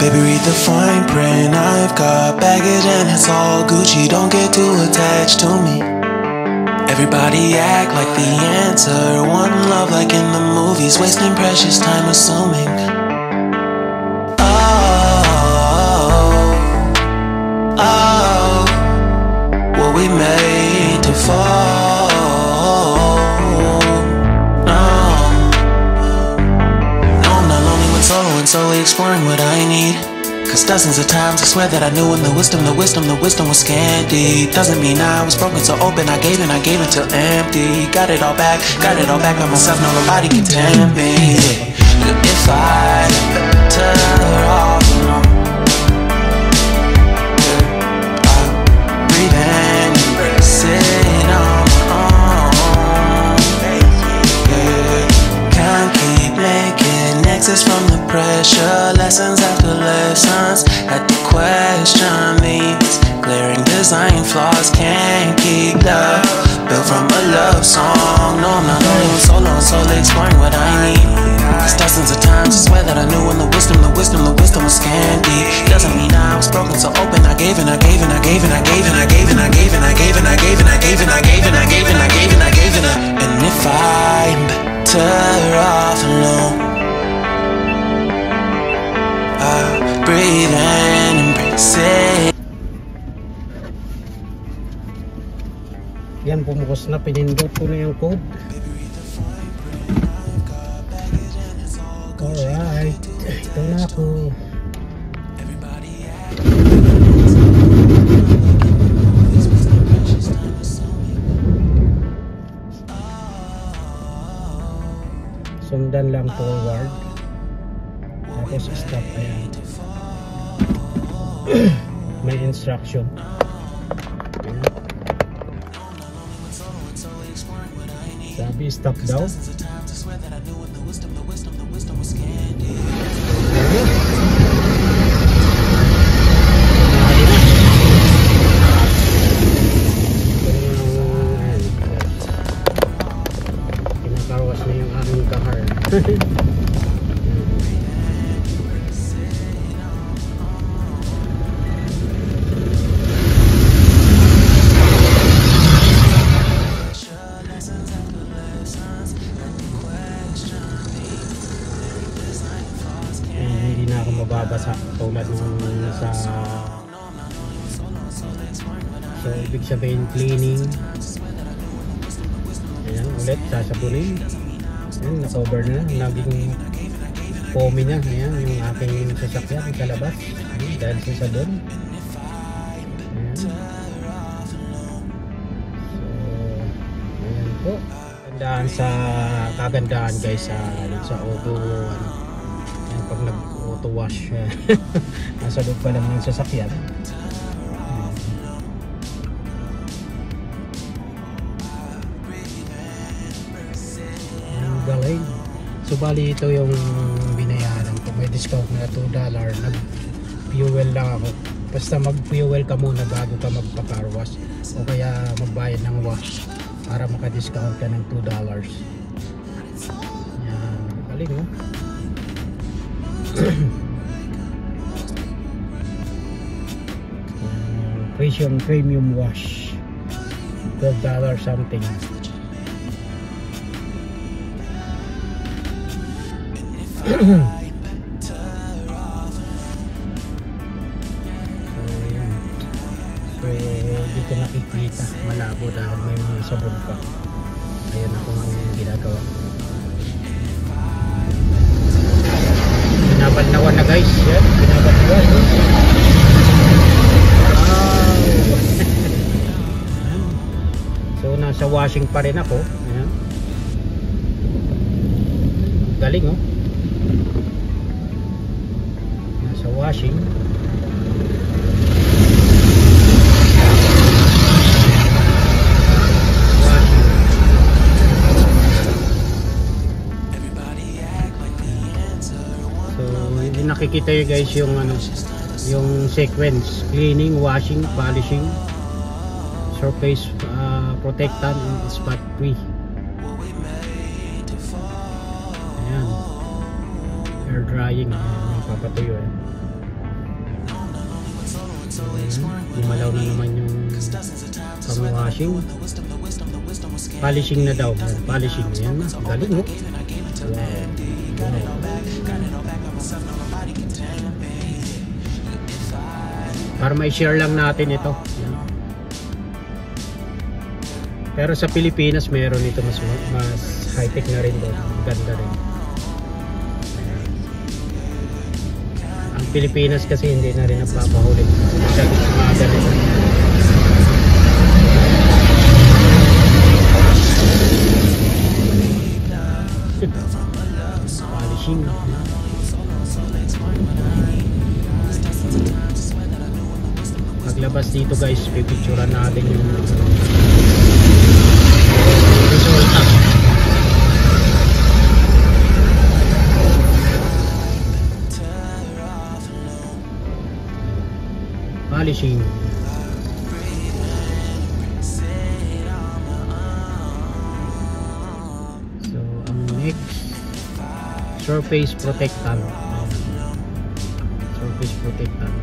Baby, read the fine print. I've got baggage and it's all Gucci. Don't get too attached to me. Everybody act like the answer. One love like in the movies. Wasting precious time assuming. Oh, were we made to fall? No, I'm not lonely when solo and solely exploring what I need. Cause dozens of times I swear that I knew when the wisdom was scanty. Doesn't mean I was broken so open, I gave it till empty. Got it all back by myself, no nobody can tempt me. If I better off alone, breathe and embrace it on my own. Can't keep making exits from the pressure. Lessons after lessons, had to question these glaring design flaws. Can't keep love built from a love song. No, I'm not only on solo and solely exploring what I need. Cause dozens of times I swear that I knew when the wisdom was scanty. Doesn't mean I was broken so open. I gave it. And if I'm better off alone, breathe and embrace it. Yan, pumukos na, pinindot ko na yung code. Alright, ito na ako. Sundan lang forward. Tapos stop, ayan. May instruction. Sabi stop daw. Kinakarowas na yung aming kahar. Mababasa tulad nung sa, so ibig sabihin cleaning. Ayan, ulit sasabunin. Ayan, na-cover na, naging foamy na. Ayan, yung aking sasakyan kalabas. Ayan, dahil sa sabon. Ayan. So ayan po, kagandahan sa guys sa auto, ano, ayan, pag auto wash nasa loob pa lang ng sasakyan. Ang galing. So bali ito yung binayaran ko, may discount na $2. Nag fuel lang ako, basta mag fuel ka muna bago ka magpa-car wash o kaya magbayad ng wash para maka-discount ka ng $2. Yan, galing, no? Precision premium wash, $12 something. So dito nakikita malabo dahil may mga sabon pa. Ayan ako ang ginagawa. Binabanawan na guys, yan, binabanawan. So nasa washing pa rin ako. Ayan. Galing, oh. Nasa washing. Nakikita nyo guys yung ano, yung sequence: cleaning, washing, polishing, surface protectant, and spot free. Ayan, air drying, ayan, yung papatuyo, eh. Lumalaw na naman yung pang-washing. Polishing na daw. Polishing na yan. Galing mo. Para may share lang natin ito. Pero sa Pilipinas meron ito mas high-tech na rin doon. Ganda rin. Ang Pilipinas kasi hindi na rin napapahuli. Masyado sumaga rin. Polishing. Paglabas dito guys, pipicturean natin yung resulta. Polishing. So ang next, surface protectant. Surface protectant.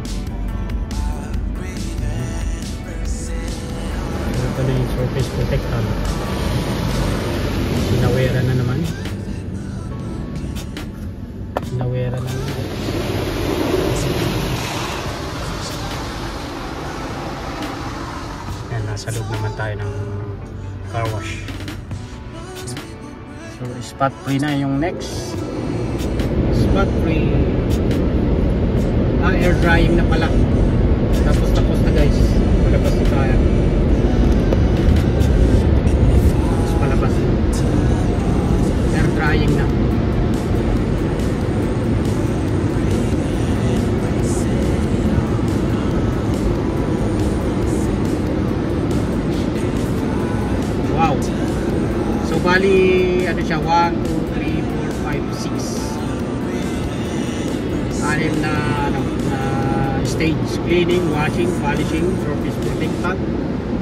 Ito na yung surface protectant. Sinawera na naman. Sinawera na naman. Yan, nasa loob naman tayo ng car wash. So spot free na yung next. Spot free. Air drying na pala. Tapos na guys. Palabas na tayo. Tapos palabas. Air drying na. Wow. So bali ano siya, 1, 2, 3, 4, 5, 6. Anim na stage: cleaning, washing, polishing, surface protectant,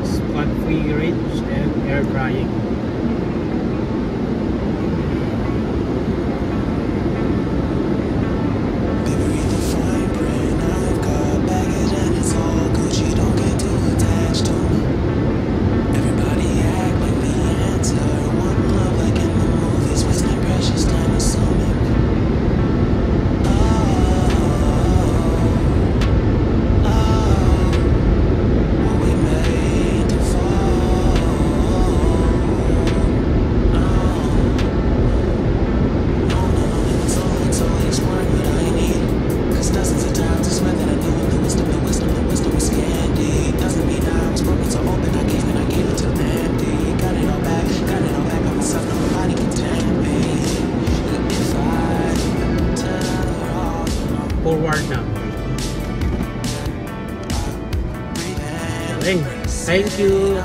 spot free rinse, and air drying. Forward na. Galing. Thank you.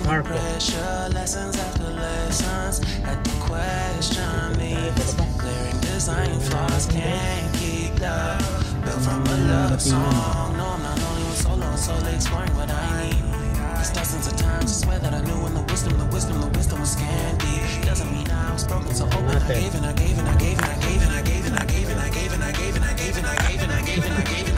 Marco. Dozens of times I swear that I knew when the wisdom was candy. Doesn't mean I was broken, so open. I gave and I gave and I gave and I gave and I gave and I gave and I gave and I gave and I gave and I gave and I gave.